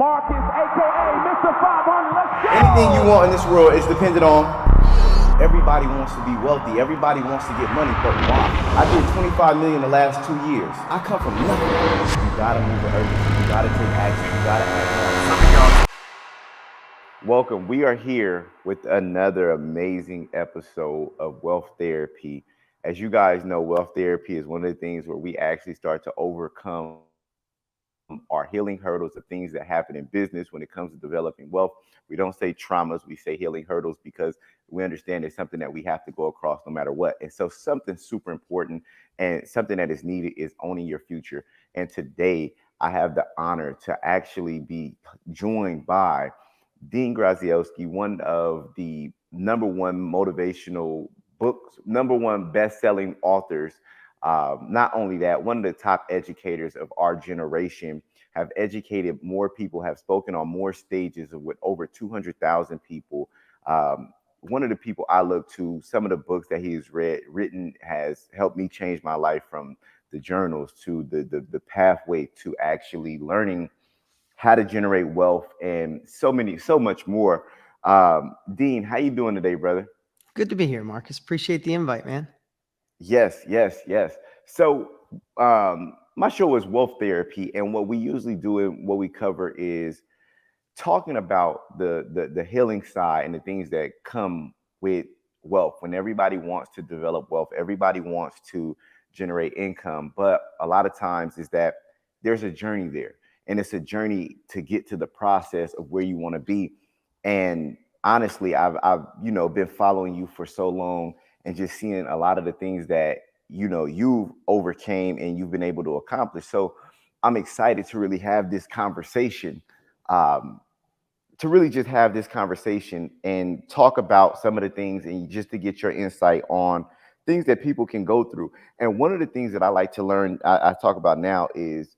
Marcus, a.k.a. Mr. 500. Let's go! Anything you want in this world is dependent on. Everybody wants to be wealthy. Everybody wants to get money, but why? I did $25 million the last 2 years. I come from nothing. You gotta move with urgency. You gotta take action. You gotta act. Welcome. We are here with another amazing episode of Wealth Therapy. As you guys know, Wealth Therapy is one of the things where we actually start to overcome our healing hurdles, the things that happen in business when it comes to developing wealth. We don't say traumas, we say healing hurdles, because we understand it's something that we have to go across no matter what. And so something super important and something that is needed is owning your future. And today I have the honor to actually be joined by Dean Graziosi, one of the #1 motivational books, #1 best-selling authors. Not only that, one of the top educators of our generation, have educated more people, have spoken on more stages with over 200,000 people. One of the people I look to, some of the books that he has written has helped me change my life, from the journals to the pathway to actually learning how to generate wealth and so much more. Dean, how you doing today, brother? Good to be here, Marcus. Appreciate the invite, man. Yes. So my show is Wealth Therapy, and what we usually do and what we cover is talking about the healing side and the things that come with wealth. When everybody wants to develop wealth, everybody wants to generate income, but a lot of times is that there's a journey there, and it's a journey to get to the process of where you want to be. And honestly, I've been following you for so long, and just seeing a lot of the things that you've overcame and you've been able to accomplish. So I'm excited to really have this conversation, to really just have this conversation and talk about some of the things, and just to get your insight on things that people can go through. And one of the things that I like to learn, I talk about now, is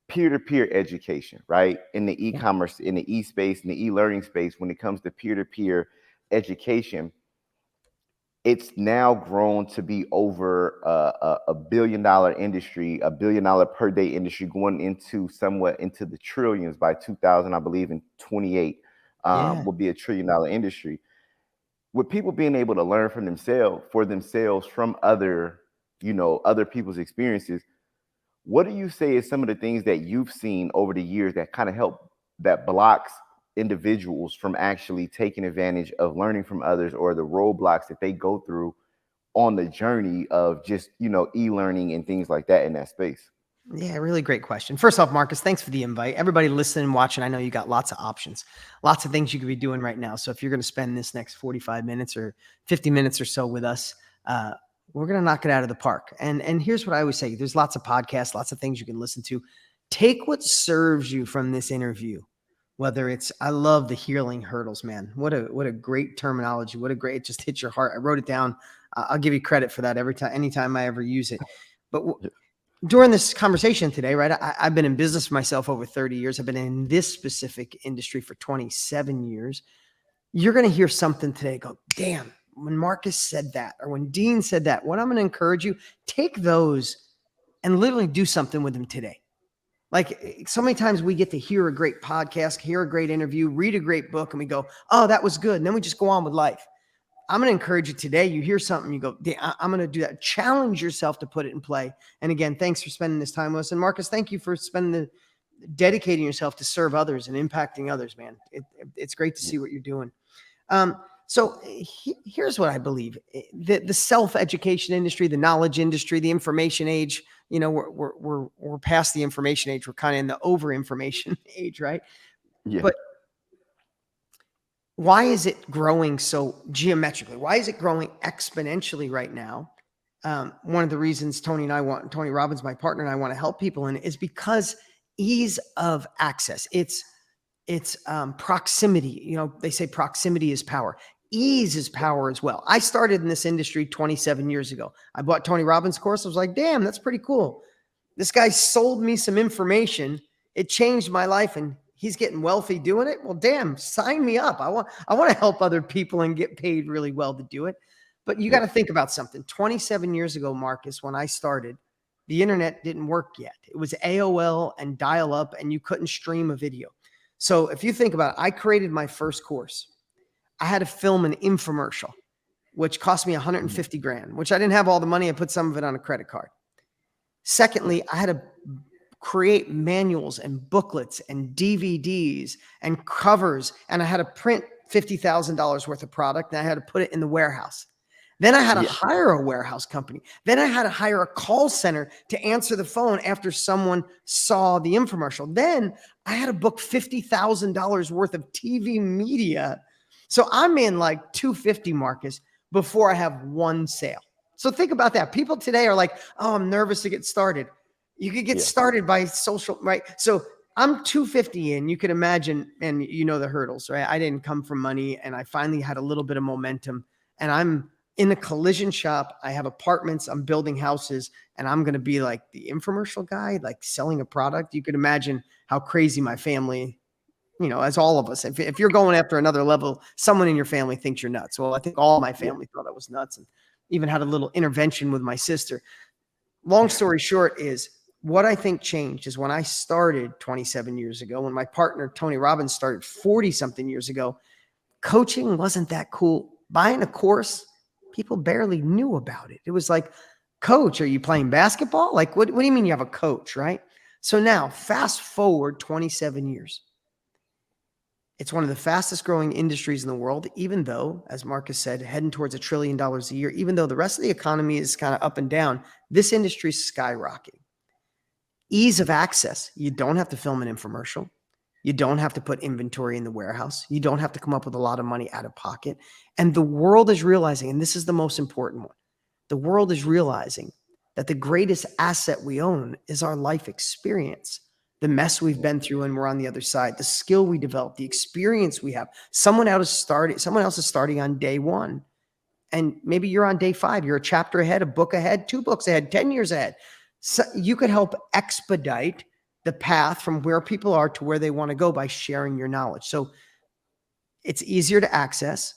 peer-to-peer education, right? In the e-commerce, in the e-space, in the e-learning space, when it comes to peer-to-peer education, it's now grown to be over a $1 billion industry, $1 billion per day industry, going into somewhat into the trillions by 2000, I believe, in 28 will be $1 trillion industry. With people being able to learn from themselves from other people's experiences, what do you say is some of the things that you've seen over the years that kind of help, that blocks individuals from actually taking advantage of learning from others, or the roadblocks that they go through on the journey of just, e-learning and things like that in that space? Yeah, really great question. First off, Marcus, thanks for the invite. Everybody listening and watching, I know you got lots of options, lots of things you could be doing right now. So if you're going to spend this next 45 minutes or 50 minutes or so with us, we're going to knock it out of the park. And here's what I always say. There's lots of podcasts, lots of things you can listen to. Take what serves you from this interview. Whether it's, I love the healing hurdles, man. What a great terminology. It just hits your heart. I wrote it down. I'll give you credit for that anytime I ever use it. But during this conversation today, right, I've been in business for myself over 30 years. I've been in this specific industry for 27 years. You're going to hear something today, go, damn, when Marcus said that, or when Dean said that, what I'm going to encourage you, take those and literally do something with them today. Like, so many times we get to hear a great podcast, hear a great interview, read a great book, and we go, oh, that was good. And then we just go on with life. I'm going to encourage you today. You hear something, you go, I'm going to do that. Challenge yourself to put it in play. And again, thanks for spending this time with us. And Marcus, thank you for dedicating yourself to serve others and impacting others, man. It's great to see what you're doing. So here's what I believe. The self-education industry, the knowledge industry, the information age, we're past the information age. We're kind of in the over-information age, right? Yeah. But why is it growing so geometrically? Why is it growing exponentially right now? One of the reasons Tony Robbins, my partner, and I want to help people in it is because ease of access. It's proximity. They say proximity is power. Ease is power as well. I started in this industry 27 years ago. I bought Tony Robbins' course. I was like, damn, that's pretty cool. This guy sold me some information. It changed my life, and he's getting wealthy doing it. Well, damn, sign me up. I want to help other people and get paid really well to do it. But you got to think about something. 27 years ago, Marcus, when I started, the internet didn't work yet. It was AOL and dial up, and you couldn't stream a video. So if you think about it, I created my first course. I had to film an infomercial, which cost me 150 grand, which I didn't have all the money. I put some of it on a credit card. Secondly, I had to create manuals and booklets and DVDs and covers, and I had to print $50,000 worth of product, and I had to put it in the warehouse. Then I had to hire a warehouse company. Then I had to hire a call center to answer the phone after someone saw the infomercial. Then I had to book $50,000 worth of TV media. So I'm in like 250, Marcus, before I have one sale. So think about that. People today are like, oh, I'm nervous to get started. You could get started by social, right? So I'm 250 in, you can imagine, and you know the hurdles, right? I didn't come from money, and I finally had a little bit of momentum, and I'm in a collision shop. I have apartments, I'm building houses, and I'm going to be like the infomercial guy, like selling a product. You could imagine how crazy my family, you know, as all of us, if you're going after another level, someone in your family thinks you're nuts. Well, I think all my family thought I was nuts, and even had a little intervention with my sister. Long story short is, what I think changed is when I started 27 years ago, when my partner, Tony Robbins, started 40 something years ago, coaching wasn't that cool. Buying a course, people barely knew about it. It was like, coach, are you playing basketball? Like, what do you mean you have a coach, right? So now fast forward 27 years. It's one of the fastest growing industries in the world, even though, as Marcus said, heading towards $1 trillion a year, even though the rest of the economy is kind of up and down, this industry is skyrocketing. Ease of access. You don't have to film an infomercial. You don't have to put inventory in the warehouse. You don't have to come up with a lot of money out of pocket. And the world is realizing, and this is the most important one, the world is realizing that the greatest asset we own is our life experience. The mess we've been through and we're on the other side, the skill we developed, the experience we have. Someone else is starting on day one. And maybe you're on day 5. You're a chapter ahead, a book ahead, 2 books ahead, 10 years ahead. So you could help expedite the path from where people are to where they want to go by sharing your knowledge. So it's easier to access,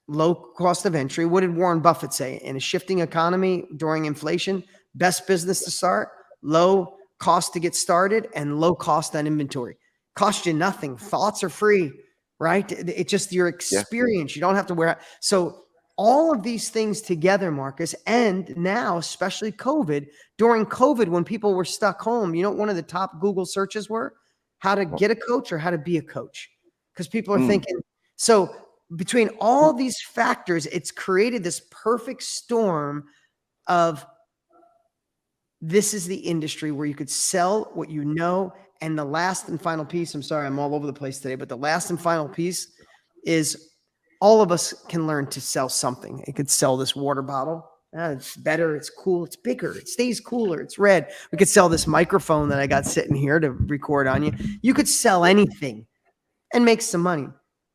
low cost of entry. What did Warren Buffett say? In a shifting economy during inflation, best business to start, low cost to get started, and low cost on inventory. Cost you nothing. Thoughts are free, right? It's just your experience. You don't have to wear it. So all of these things together, Marcus, and now, especially COVID, during COVID, when people were stuck home, you know what one of the top Google searches were? How to get a coach or how to be a coach. Because people are thinking, so between all these factors, it's created this perfect storm of, this is the industry where you could sell what you know. And the last and final piece, I'm sorry, I'm all over the place today, but the last and final piece is, all of us can learn to sell something. It could sell this water bottle. It's better. It's cool. It's bigger. It stays cooler. It's red. We could sell this microphone that I got sitting here to record on you. You could sell anything and make some money.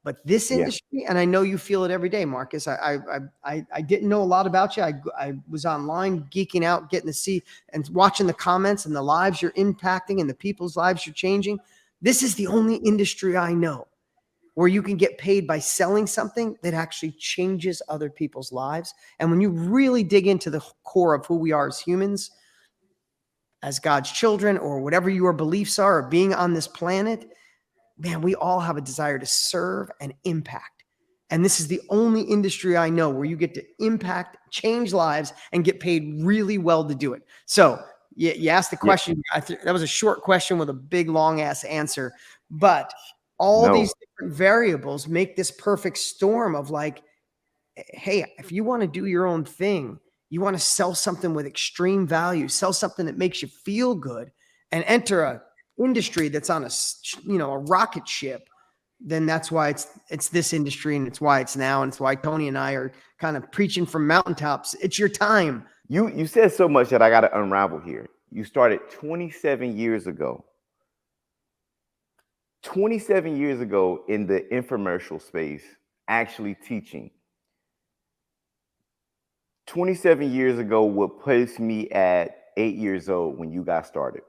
But this industry, and I know you feel it every day, Marcus. I didn't know a lot about you. I was online geeking out, getting to see and watching the comments and the lives you're impacting and the people's lives you're changing. This is the only industry I know where you can get paid by selling something that actually changes other people's lives. And when you really dig into the core of who we are as humans, as God's children, or whatever your beliefs are, or being on this planet, man, we all have a desire to serve and impact. And this is the only industry I know where you get to impact, change lives, and get paid really well to do it. So you asked the question. That was a short question with a big, long ass answer, but all these different variables make this perfect storm of like, hey, if you want to do your own thing, you want to sell something with extreme value, sell something that makes you feel good, and enter a industry that's on a rocket ship, then that's why it's this industry, and it's why it's now, and it's why Tony and I are kind of preaching from mountaintops. It's your time. You said so much that I got to unravel here. You started 27 years ago. 27 years ago in the infomercial space, actually teaching. 27 years ago would place me at 8 years old when you got started.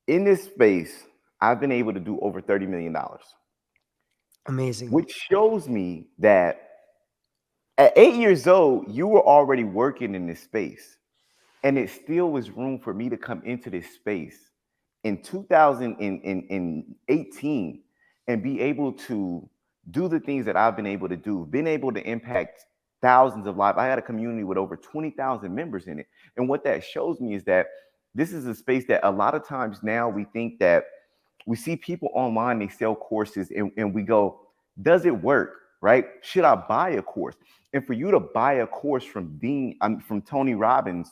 In this space, I've been able to do over $30 million. Amazing. Which shows me that at 8 years old, you were already working in this space. And it still was room for me to come into this space in 2018 and be able to do the things that I've been able to do, been able to impact thousands of lives. I had a community with over 20,000 members in it. And what that shows me is that this is a space that a lot of times now we think that we see people online, they sell courses, and we go, does it work? Right? Should I buy a course? And for you to buy a course from from Tony Robbins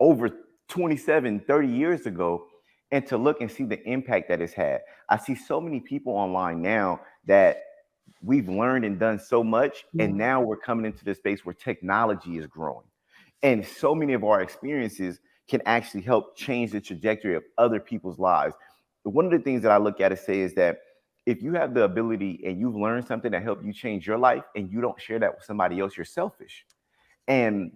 over 27, 30 years ago, and to look and see the impact that it's had. I see so many people online now that we've learned and done so much, and now we're coming into the space where technology is growing. And so many of our experiences can actually help change the trajectory of other people's lives. One of the things that I look at and say is that if you have the ability and you've learned something that helped you change your life and you don't share that with somebody else, you're selfish. And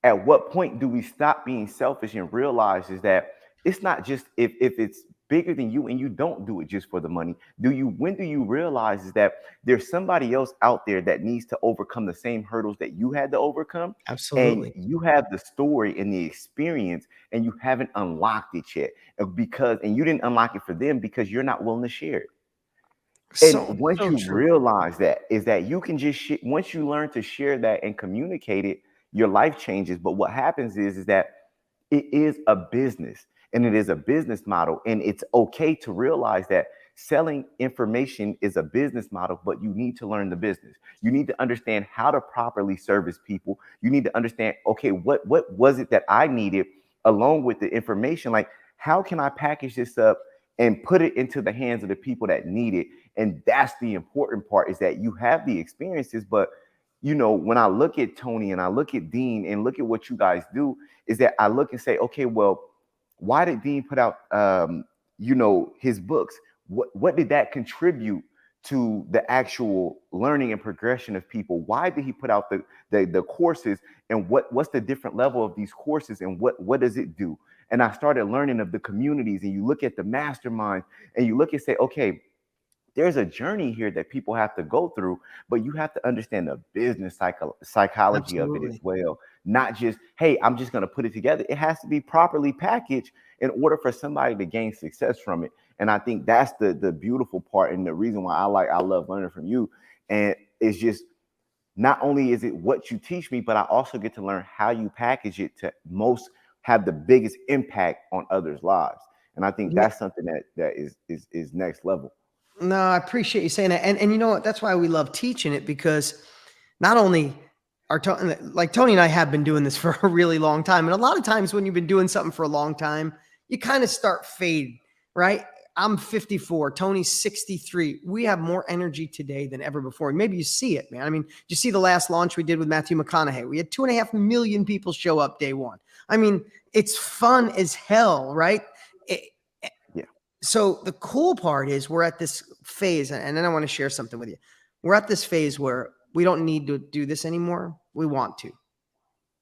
at what point do we stop being selfish and realize is that it's not just if it's bigger than you and you don't do it just for the money, when do you realize is that there's somebody else out there that needs to overcome the same hurdles that you had to overcome? Absolutely. And you have the story and the experience and you haven't unlocked it yet and you didn't unlock it for them because you're not willing to share it. And once you realize that is that you can just once you learn to share that and communicate it, your life changes. But what happens is that it is a business and it is a business model. And it's okay to realize that selling information is a business model, but you need to learn the business. You need to understand how to properly service people. You need to understand, okay, what was it that I needed along with the information? Like, how can I package this up and put it into the hands of the people that need it? And that's the important part, is that you have the experiences, but when I look at Tony and I look at Dean and look at what you guys do, is that I look and say, okay, well, why did Dean put out, his books? What did that contribute to the actual learning and progression of people? Why did he put out the courses, and what's the different level of these courses, and what does it do? And I started learning of the communities, and you look at the mastermind and you look and say, okay, there's a journey here that people have to go through, but you have to understand the business psychology of it as well. Not just, hey, I'm just going to put it together. It has to be properly packaged in order for somebody to gain success from it. And I think that's the beautiful part, and the reason why I love learning from you. And it's just, not only is it what you teach me, but I also get to learn how you package it to have the biggest impact on others' lives. And I think that's something that is next level. No, I appreciate you saying that. And you know what? That's why we love teaching it, because not only like Tony and I have been doing this for a really long time. And a lot of times when you've been doing something for a long time, you kind of start fading, right? I'm 54, Tony's 63. We have more energy today than ever before. And maybe you see it, man. I mean, you see the last launch we did with Matthew McConaughey? We had 2.5 million people show up day one. I mean, it's fun as hell, right? So the cool part is we're at this phase, and then I want to share something with you. We're at this phase where we don't need to do this anymore. We want to.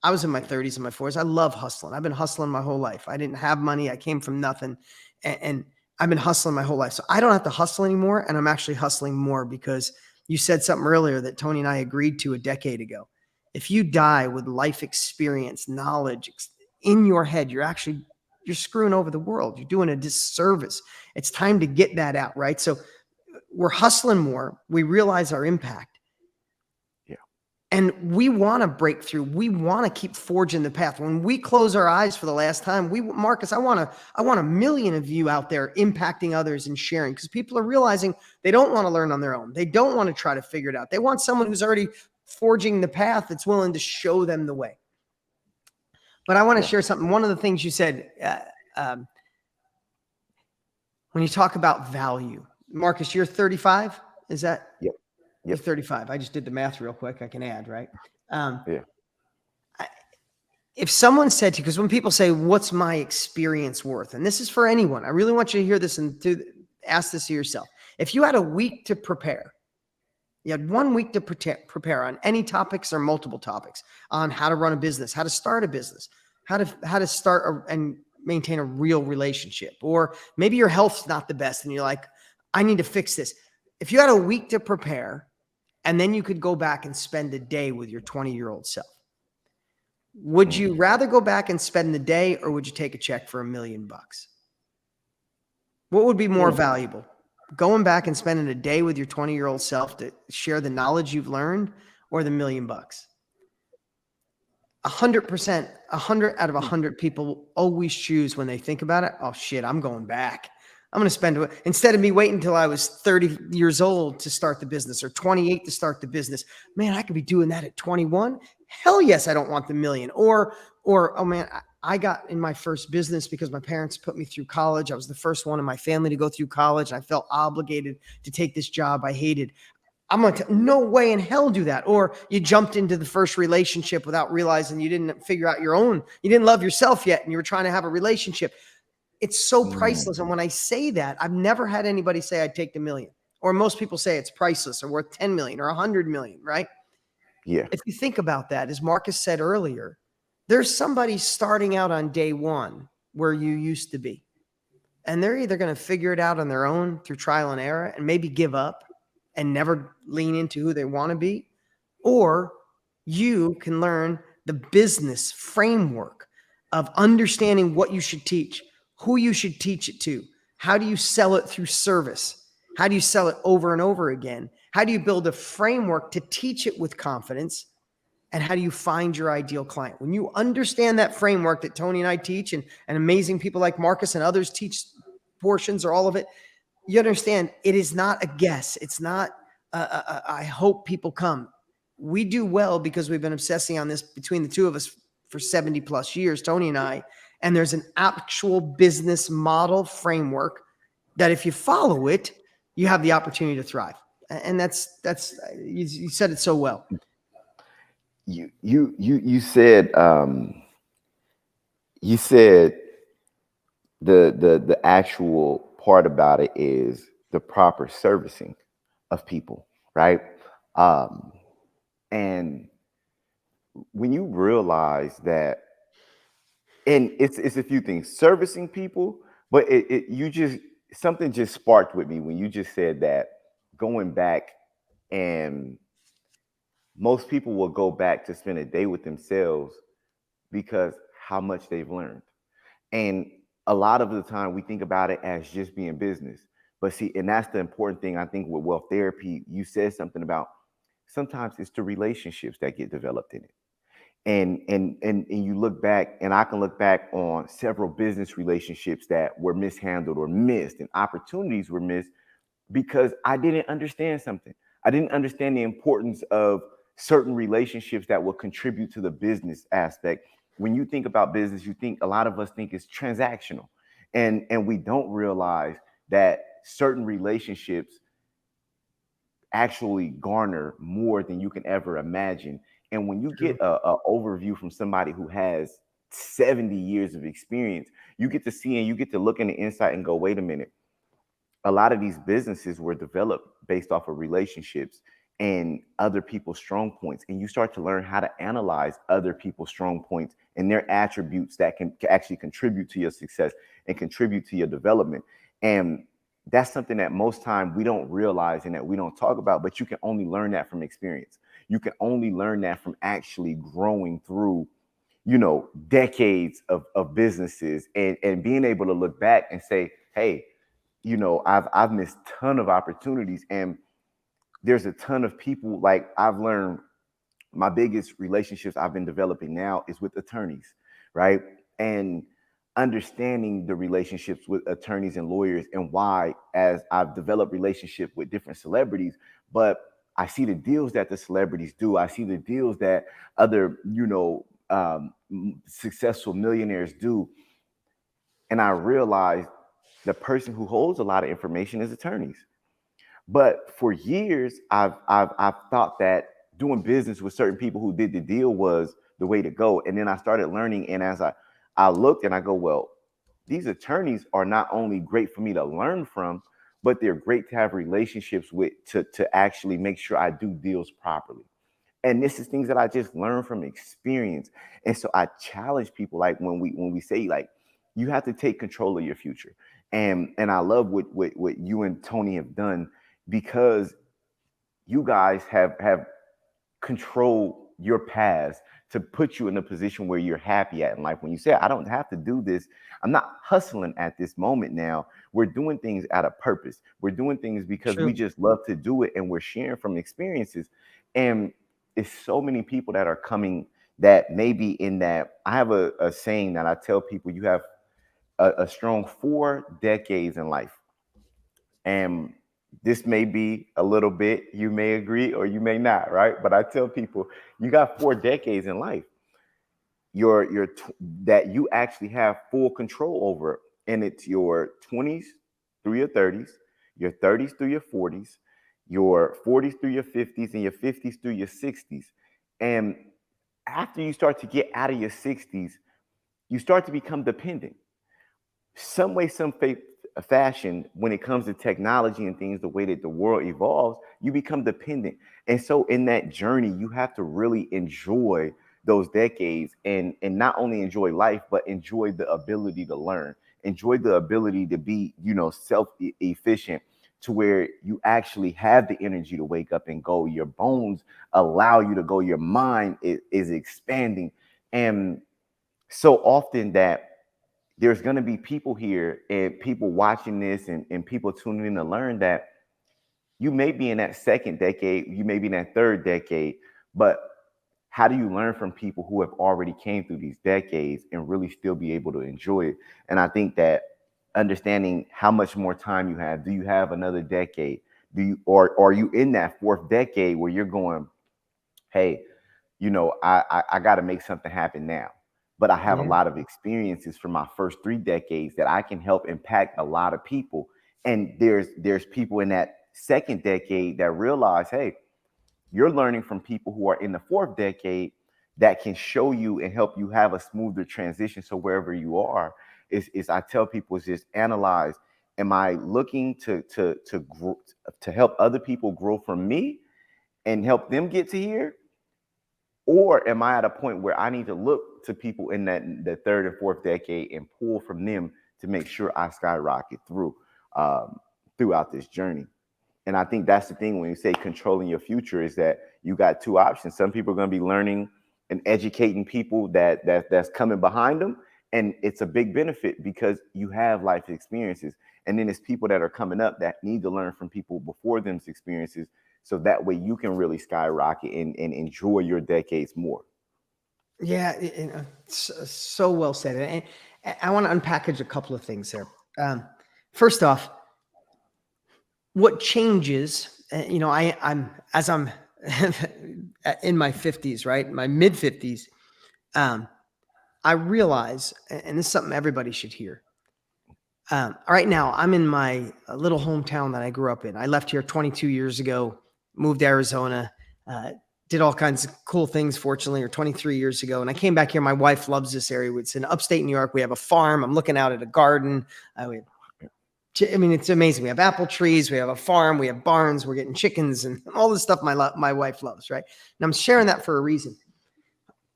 I was in my 30s and my 40s. I love hustling. I've been hustling my whole life. I didn't have money. I came from nothing. And I've been hustling my whole life. So I don't have to hustle anymore. And I'm actually hustling more, because you said something earlier that Tony and I agreed to a decade ago. If you die with life experience, knowledge in your head, you're screwing over the world. You're doing a disservice. It's time to get that out, right? So we're hustling more. We realize our impact. Yeah. And we want to break through. We want to keep forging the path. When we close our eyes for the last time, Marcus, I want a million of you out there impacting others and sharing, because people are realizing they don't want to learn on their own. They don't want to try to figure it out. They want someone who's already forging the path that's willing to show them the way. But I want to share something. One of the things you said, when you talk about value, Marcus, you're 35. Is that? Yep. You're 35. I just did the math real quick. I can add, right? If someone said to you, because when people say, what's my experience worth? And this is for anyone. I really want you to hear this and to ask this to yourself. If you had a week to prepare, you had 1 week to prepare on any topics or multiple topics on how to run a business, how to start a business, how to start and maintain a real relationship, or maybe your health's not the best and you're like, I need to fix this. If you had a week to prepare, and then you could go back and spend a day with your 20-year-old self, would you rather go back and spend the day, or would you take a check for $1 million? What would be more valuable? Going back and spending a day with your 20-year-old self to share the knowledge you've learned, or the $1 million? 100%, 100 out of 100 people always choose when they think about it. Oh shit, I'm going back. I'm going to spend, instead of me waiting until I was 30 years old to start the business, or 28 to start the business. Man, I could be doing that at 21. Hell yes, I don't want the $1 million. Or, oh man, I got in my first business because my parents put me through college. I was the first one in my family to go through college. I felt obligated to take this job I hated. I'm going to, no way in hell do that. Or you jumped into the first relationship without realizing you didn't figure out your own, you didn't love yourself yet, and you were trying to have a relationship. It's so priceless. And when I say that, I've never had anybody say I'd take the $1 million, or most people say it's priceless or worth 10 million or 100 million, right? Yeah. If you think about that, as Marcus said earlier, there's somebody starting out on day one where you used to be. And they're either going to figure it out on their own through trial and error and maybe give up and never lean into who they want to be, or you can learn the business framework of understanding what you should teach, who you should teach it to, how do you sell it through service, how do you sell it over and over again, how do you build a framework to teach it with confidence, and how do you find your ideal client? When you understand that framework that Tony and I teach, and amazing people like Marcus and others teach portions or all of it, you understand it is not a guess. It's not, I hope people come. We do well because we've been obsessing on this between the two of us for 70 plus years, Tony and I, and there's an actual business model framework that if you follow it, you have the opportunity to thrive. And that's you said it so well. You said the actual part about it is the proper servicing of people, right? And when you realize that, and it's a few things, servicing people, but something just sparked with me when you just said that, going back, and most people will go back to spend a day with themselves because how much they've learned. And a lot of the time we think about it as just being business. But see, and that's the important thing, I think, with wealth therapy. You said something about sometimes it's the relationships that get developed in it. And you look back, and I can look back on several business relationships that were mishandled or missed, and opportunities were missed because I didn't understand something. I didn't understand the importance of certain relationships that will contribute to the business aspect. When you think about business, a lot of us think it's transactional, and we don't realize that certain relationships actually garner more than you can ever imagine. And when you get a overview from somebody who has 70 years of experience, you get to see and you get to look in the insight and go, wait a minute. A lot of these businesses were developed based off of relationships and other people's strong points. And you start to learn how to analyze other people's strong points and their attributes that can actually contribute to your success and contribute to your development. And that's something that most time we don't realize and that we don't talk about, but you can only learn that from experience. You can only learn that from actually growing through, decades of businesses and being able to look back and say, hey, I've missed a ton of opportunities, and there's a ton of people. Like, I've learned my biggest relationships I've been developing now is with attorneys, right? And understanding the relationships with attorneys and lawyers, and why, as I've developed relationship with different celebrities, but I see the deals that the celebrities do. I see the deals that other, successful millionaires do. And I realized the person who holds a lot of information is attorneys. But for years, I've thought that doing business with certain people who did the deal was the way to go. And then I started learning. And as I looked and I go, well, these attorneys are not only great for me to learn from, but they're great to have relationships with, to actually make sure I do deals properly. And this is things that I just learned from experience. And so I challenge people, like when we say, like, you have to take control of your future. And I love what you and Tony have done, because you guys have controlled your past to put you in a position where you're happy at in life. When you say, I don't have to do this, I'm not hustling at this moment now. We're doing things out of purpose. We're doing things because we True. just love to do it, and we're sharing from experiences. And it's so many people that are coming that maybe in that. I have a saying that I tell people: you have a strong 4 decades in life. And this may be a little bit, you may agree or you may not, right? But I tell people, you got 4 decades in life. That you actually have full control over. And it's your 20s through your 30s, your 30s through your 40s, your 40s through your 50s, and your 50s through your 60s. And after you start to get out of your 60s, you start to become dependent. Some way, some fashion, when it comes to technology and things, the way that the world evolves, you become dependent. And so in that journey, you have to really enjoy those decades, and not only enjoy life, but enjoy the ability to learn, enjoy the ability to be, self-efficient, to where you actually have the energy to wake up and go. Your bones allow you to go. Your mind is expanding. And so often that there's going to be people here and people watching this, and people tuning in to learn that you may be in that second decade, you may be in that third decade, but how do you learn from people who have already came through these decades and really still be able to enjoy it? And I think that understanding how much more time you have, do you have another decade? Or are you in that 4th decade where you're going, hey, I got to make something happen now. But I have a lot of experiences from my first 3 decades that I can help impact a lot of people. And there's people in that second decade that realize, hey, you're learning from people who are in the 4th decade that can show you and help you have a smoother transition. So wherever you are, is I tell people, is just analyze: am I looking to grow, to help other people grow from me and help them get to here? Or am I at a point where I need to look to people in the 3rd and 4th decade and pull from them to make sure I skyrocket throughout this journey? And I think that's the thing when you say controlling your future, is that you got 2 options. Some people are going to be learning and educating people that's coming behind them. And it's a big benefit because you have life experiences. And then it's people that are coming up that need to learn from people before them's experiences. So that way you can really skyrocket and enjoy your decades more. Yeah, so well said. And I want to unpackage a couple of things there. First off, what changes, I'm in my 50s, right? My mid 50s. I realize, and this is something everybody should hear. Right now, I'm in my little hometown that I grew up in. I left here 22 years ago, moved to Arizona, did all kinds of cool things, fortunately, or 23 years ago. And I came back here. My wife loves this area. It's in upstate New York. We have a farm. I'm looking out at a garden. It's amazing. We have apple trees. We have a farm. We have barns. We're getting chickens and all this stuff my wife loves, right? And I'm sharing that for a reason.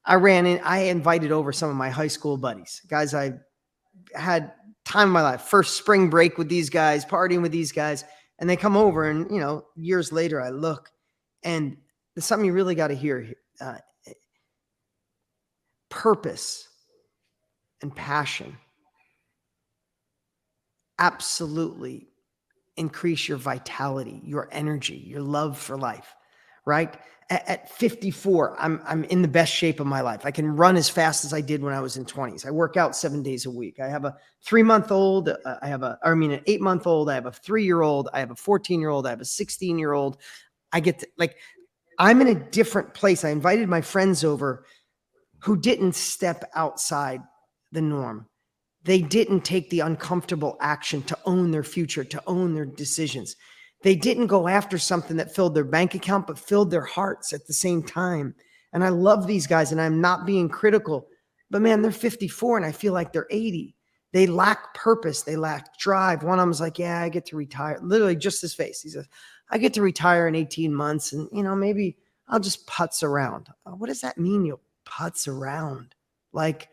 I invited over some of my high school buddies, guys I had time of my life, first spring break with these guys, partying with these guys, and they come over, and years later I look, and there's something you really got to hear. Purpose and passion absolutely increase your vitality, your energy, your love for life, right? At 54, I'm in the best shape of my life. I can run as fast as I did when I was in 20s. I work out 7 days a week. I have a 3-month-old. An 8-month-old. I have a 3-year-old. I have a 14-year-old. I have a 16-year-old. I'm in a different place. I invited my friends over who didn't step outside the norm. They didn't take the uncomfortable action to own their future, to own their decisions. They didn't go after something that filled their bank account, but filled their hearts at the same time. And I love these guys, and I'm not being critical, but man, they're 54 and I feel like they're 80. They lack purpose. They lack drive. One of them was like, yeah, I get to retire. Literally just his face. He says, I get to retire in 18 months and, maybe I'll just putz around. What does that mean? You'll putz around? Like,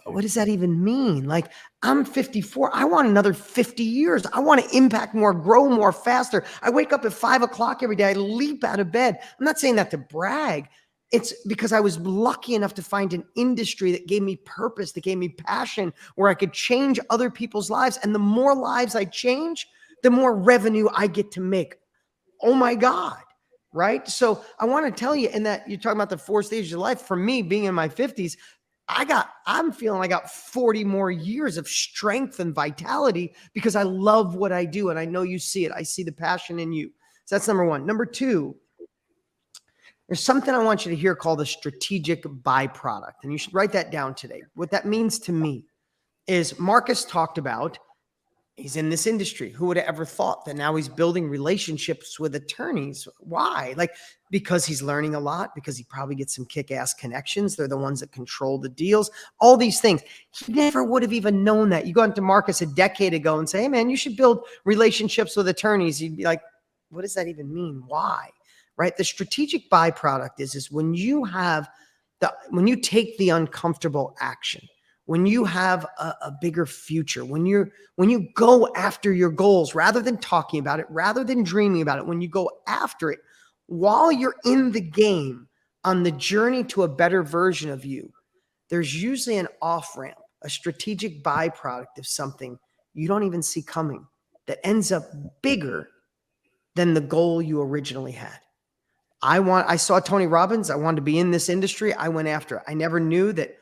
what does that even mean? Like, I'm 54. I want another 50 years. I want to impact more, grow more, faster. I wake up at 5 o'clock every day. I leap out of bed. I'm not saying that to brag. It's because I was lucky enough to find an industry that gave me purpose, that gave me passion, where I could change other people's lives. And the more lives I change, the more revenue I get to make. Oh my God. Right. So I want to tell you, in that you're talking about the 4 stages of life, for me being in my 50s, I'm feeling I got 40 more years of strength and vitality because I love what I do. And I know you see it. I see the passion in you. So that's number one. Number two, there's something I want you to hear called a strategic byproduct. And you should write that down today. What that means to me is Marcus talked about, he's in this industry. Who would have ever thought that now he's building relationships with attorneys? Why? Like, because he's learning a lot, because he probably gets some kick-ass connections. They're the ones that control the deals, all these things. He never would have even known that. You go into Marcus a decade ago and say, hey man, you should build relationships with attorneys. You'd be like, what does that even mean? Why? Right? The strategic byproduct is when you take the uncomfortable action, when you have a bigger future, when you go after your goals, rather than talking about it, rather than dreaming about it, when you go after it while you're in the game on the journey to a better version of you, there's usually an off-ramp, a strategic byproduct of something you don't even see coming that ends up bigger than the goal you originally had. I saw Tony Robbins. I wanted to be in this industry. I went after it. I never knew that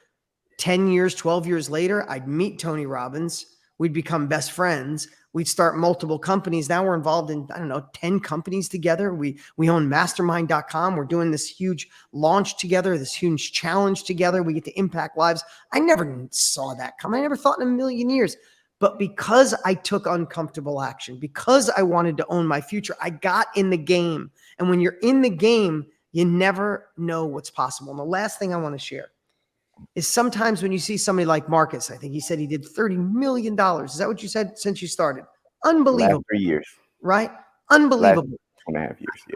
10 years, 12 years later, I'd meet Tony Robbins. We'd become best friends. We'd start multiple companies. Now we're involved in, 10 companies together. We own mastermind.com. We're doing this huge launch together, this huge challenge together. We get to impact lives. I never saw that come. I never thought in a million years. But because I took uncomfortable action, because I wanted to own my future, I got in the game. And when you're in the game, you never know what's possible. And the last thing I want to share is sometimes when you see somebody like Marcus, I think he said he did $30 million. Is that what you said since you started? Unbelievable. Last 3 years. Right? Unbelievable. Last 2.5 years. Yeah.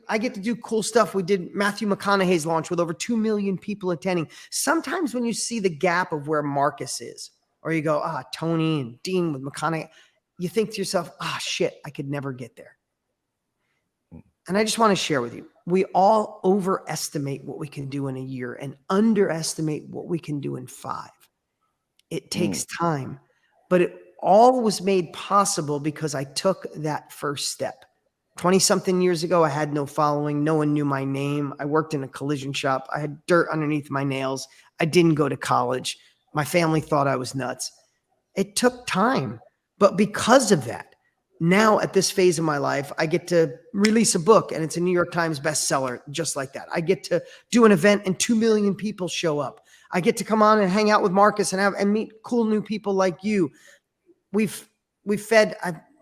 I get to do cool stuff. We did Matthew McConaughey's launch with over 2 million people attending. Sometimes when you see the gap of where Marcus is, or you go, Tony and Dean with McConaughey, you think to yourself, shit, I could never get there. And I just want to share with you, we all overestimate what we can do in a year and underestimate what we can do in 5. It takes time, but it all was made possible because I took that first step. 20-something years ago, I had no following. No one knew my name. I worked in a collision shop. I had dirt underneath my nails. I didn't go to college. My family thought I was nuts. It took time, but because of that, now at this phase of my life, I get to release a book and it's a New York Times bestseller, just like that. I get to do an event and 2 million people show up. I get to come on and hang out with Marcus and meet cool new people like you.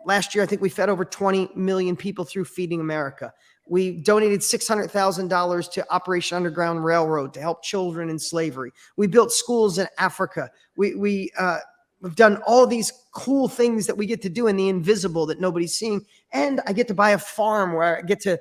Last year, I think we fed over 20 million people through Feeding America. We donated $600,000 to Operation Underground Railroad to help children in slavery. We built schools in Africa. We've done all these cool things that we get to do in the invisible that nobody's seeing. And I get to buy a farm where I get to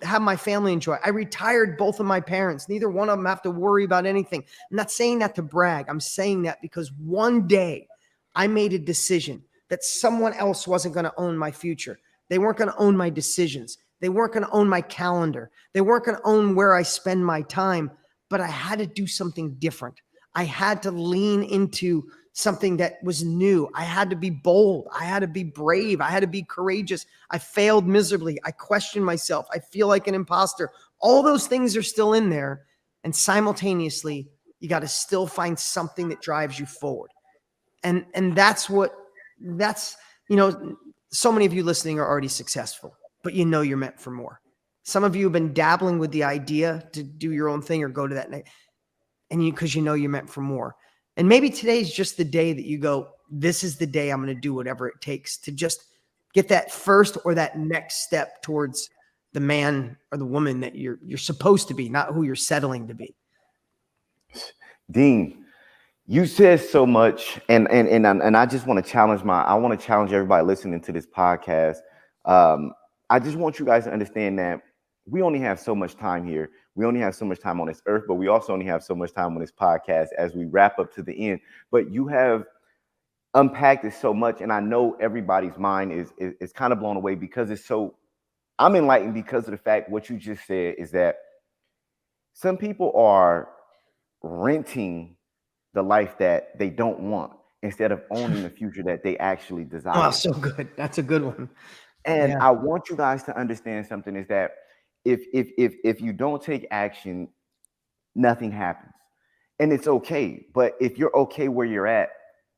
have my family enjoy. I retired both of my parents. Neither one of them have to worry about anything. I'm not saying that to brag. I'm saying that because one day I made a decision that someone else wasn't going to own my future. They weren't going to own my decisions. They weren't going to own my calendar. They weren't going to own where I spend my time, but I had to do something different. I had to lean into something that was new. I had to be bold. I had to be brave. I had to be courageous. I failed miserably. I questioned myself. I feel like an imposter. All those things are still in there. And simultaneously, you got to still find something that drives you forward. And so many of you listening are already successful, but you're meant for more. Some of you have been dabbling with the idea to do your own thing or go to that night, and because you're meant for more. And maybe today's just the day that you go, this is the day I'm going to do whatever it takes to just get that first or that next step towards the man or the woman that you're supposed to be, not who you're settling to be. Dean, you said so much, and I just want to challenge everybody listening to this podcast. I just want you guys to understand that we only have so much time here. We only have so much time on this earth, but we also only have so much time on this podcast as we wrap up to the end. But you have unpacked it so much, and I know everybody's mind is kind of blown away because I'm enlightened because of the fact what you just said is that Some people are renting the life that they don't want instead of owning the future that they actually Wow, desire. so good. That's a good one. And Yeah. I want you guys to understand something is that if you don't take action, nothing happens. And it's okay. But if you're okay where you're at,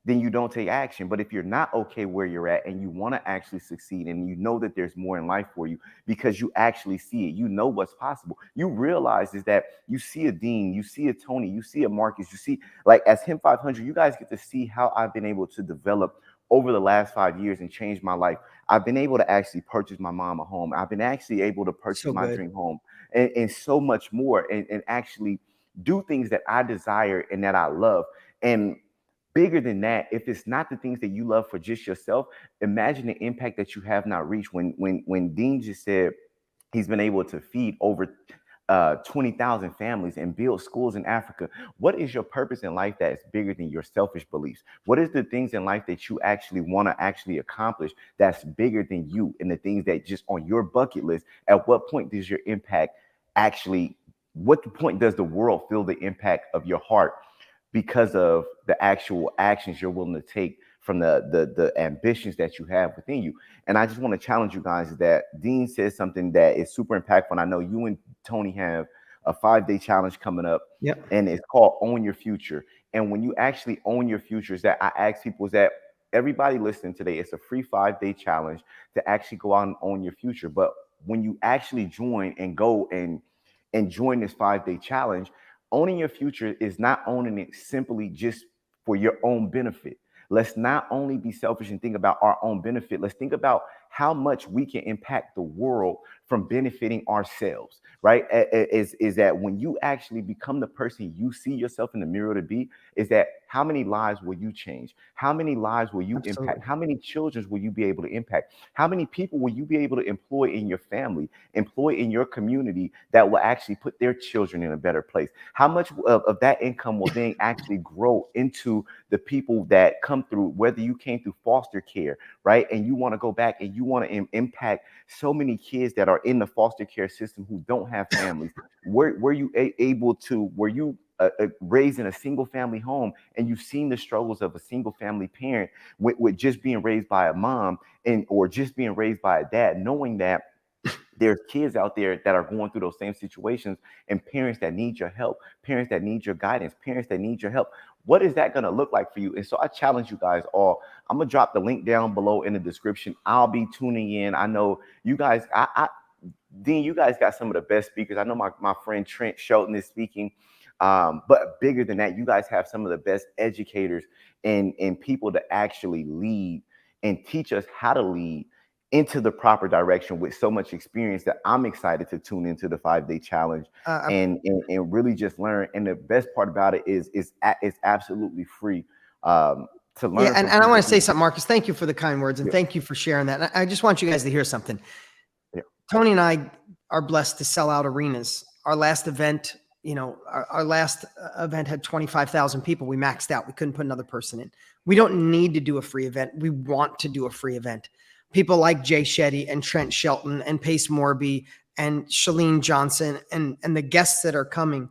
then you don't take action. But if you're not okay where you're at and you want to actually succeed and you know that there's more in life for you because you actually see it, you know what's possible. You realize is that you see a Dean, you see a Tony, you see a Marcus, you see like as him 500, you guys get to see how I've been able to develop over the last 5 years and change my life. I've been able to actually purchase my mom a home. I've been actually able to purchase So my good. dream home and so much more and actually do things that I desire and that I love. And bigger than that, if it's not the things that you love for just yourself, imagine the impact that you have not reached. When Dean just said he's been able to feed over 20,000 families and build schools in Africa. What is your purpose in life that is bigger than your selfish beliefs? What is the things in life that you actually want to actually accomplish that's bigger than you and the things that just on your bucket list? At what point does your impact actually, what point does the world feel the impact of your heart because of the actual actions you're willing to take from the ambitions that you have within you? And I just want to challenge you guys that Dean says something that is super impactful. And I know you and Tony have a 5-day challenge coming up, Yep. and it's called Own Your Future. And when you actually own your future, is that I ask people is that everybody listening today, it's a free 5-day challenge to actually go out and own your future. But when you actually join and go and join this 5-day challenge, owning your future is not owning it simply just for your own benefit. Let's not only be selfish and think about our own benefit. Let's think about how much we can impact the world from benefiting ourselves, right? Is that when you actually become the person you see yourself in the mirror to be, is that how many lives will you change? How many lives will you impact? Absolutely. How many children will you be able to impact? How many people will you be able to employ in your family, employ in your community that will actually put their children in a better place? How much of that income will then actually grow into the people that come through, whether you came through foster care, right? And you want to go back and you want to impact so many kids that are in the foster care system who don't have families. Were you able to, were you raised in a single family home and you've seen the struggles of a single family parent with just being raised by a mom and or just being raised by a dad, knowing that there's kids out there that are going through those same situations and parents that need your help, parents that need your guidance, parents that need your help. What is that going to look like for you? And so I challenge you guys all. I'm going to drop the link down below in the description. I'll be tuning in. I know you guys, Dean, you guys got some of the best speakers. I know my friend Trent Shelton is speaking. But bigger than that, you guys have some of the best educators and people to actually lead and teach us how to lead into the proper direction with so much experience that I'm excited to tune into the 5-day challenge and really just learn. And the best part about it is it's absolutely free to learn. Yeah, and I people want to say something, Marcus. Thank you for the kind words, and Yeah. thank you for sharing that. And I just want you guys to hear something. Yeah. Tony and I are blessed to sell out arenas. Our last event, our last event had 25,000 people. We maxed out. We couldn't put another person in. We don't need to do a free event. We want to do a free event. People like Jay Shetty and Trent Shelton and Pace Morby and Shalene Johnson and the guests that are coming.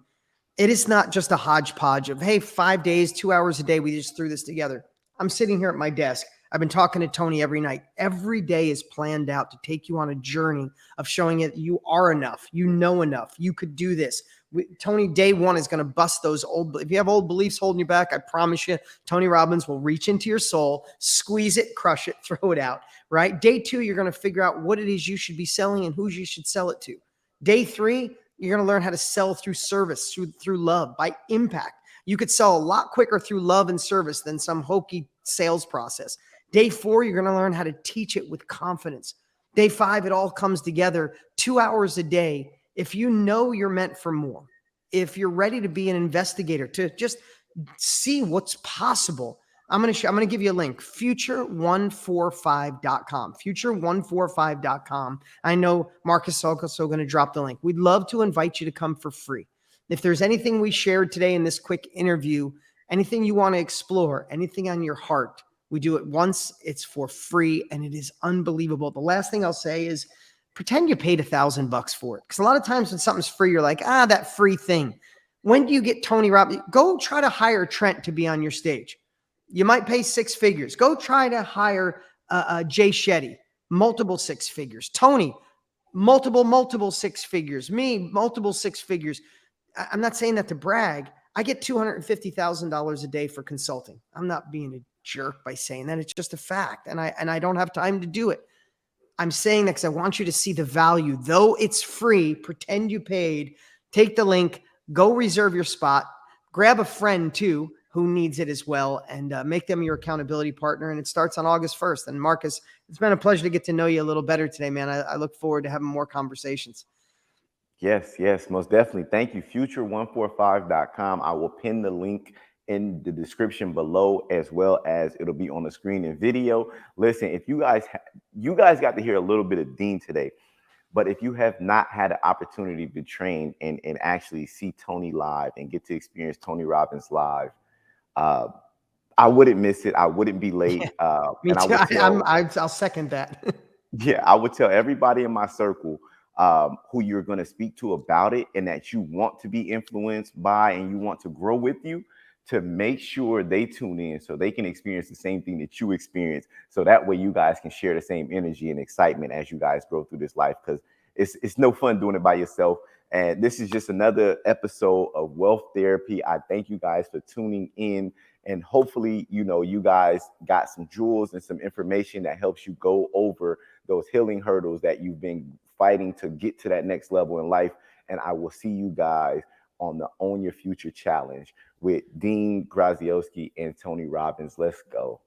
It is not just a hodgepodge of, hey, 5 days, 2 hours a day. We just threw this together. I'm sitting here at my desk. I've been talking to Tony every night. Every day is planned out to take you on a journey of showing it you are enough. You know enough. You could do this. Tony, day one is going to bust those old. If you have old beliefs holding you back, I promise you, Tony Robbins will reach into your soul, squeeze it, crush it, throw it out. Right? Day two, you're going to figure out what it is you should be selling and who you should sell it to. Day three, you're going to learn how to sell through service, through love, by impact. You could sell a lot quicker through love and service than some hokey sales process. Day four, you're going to learn how to teach it with confidence. Day five, it all comes together 2 hours a day. If you know you're meant for more, if you're ready to be an investigator, to just see what's possible, I'm going to give you a link, future145.com, future145.com. I know Marcus is also going to drop the link. We'd love to invite you to come for free. If there's anything we shared today in this quick interview, anything you want to explore, anything on your heart, we do it once. It's for free, and it is unbelievable. The last thing I'll say is pretend you paid $1,000 for it. Because a lot of times when something's free, you're like, that free thing. When do you get Tony Robbins? Go try to hire Trent to be on your stage. You might pay 6 figures. Go try to hire Jay Shetty, multiple 6 figures. Tony, multiple 6 figures. Me, multiple 6 figures. I'm not saying that to brag. I get $250,000 a day for consulting. I'm not being a jerk by saying that. It's just a fact. And I don't have time to do it. I'm saying that because I want you to see the value. Though it's free, pretend you paid. Take the link, go reserve your spot, grab a friend too who needs it as well, and make them your accountability partner. And it starts on August 1st. And Marcus, it's been a pleasure to get to know you a little better today, man. I look forward to having more conversations. Yes, most definitely. Thank you. Future145.com. I will pin the link in the description below, as well as it'll be on the screen and video. Listen, if you guys got to hear a little bit of Dean today, but if you have not had an opportunity to train and actually see Tony live and get to experience Tony Robbins live, I wouldn't miss it. I wouldn't be late. Me and too. I'll second that. Yeah, I would tell everybody in my circle who you're going to speak to about it and that you want to be influenced by and you want to grow with you, to make sure they tune in so they can experience the same thing that you experience. So that way you guys can share the same energy and excitement as you guys grow through this life, because it's no fun doing it by yourself. And this is just another episode of Wealth Therapy. I thank you guys for tuning in. And hopefully, you guys got some jewels and some information that helps you go over those healing hurdles that you've been fighting to get to that next level in life. And I will see you guys on the Own Your Future Challenge with Dean Graziosi and Tony Robbins. Let's go.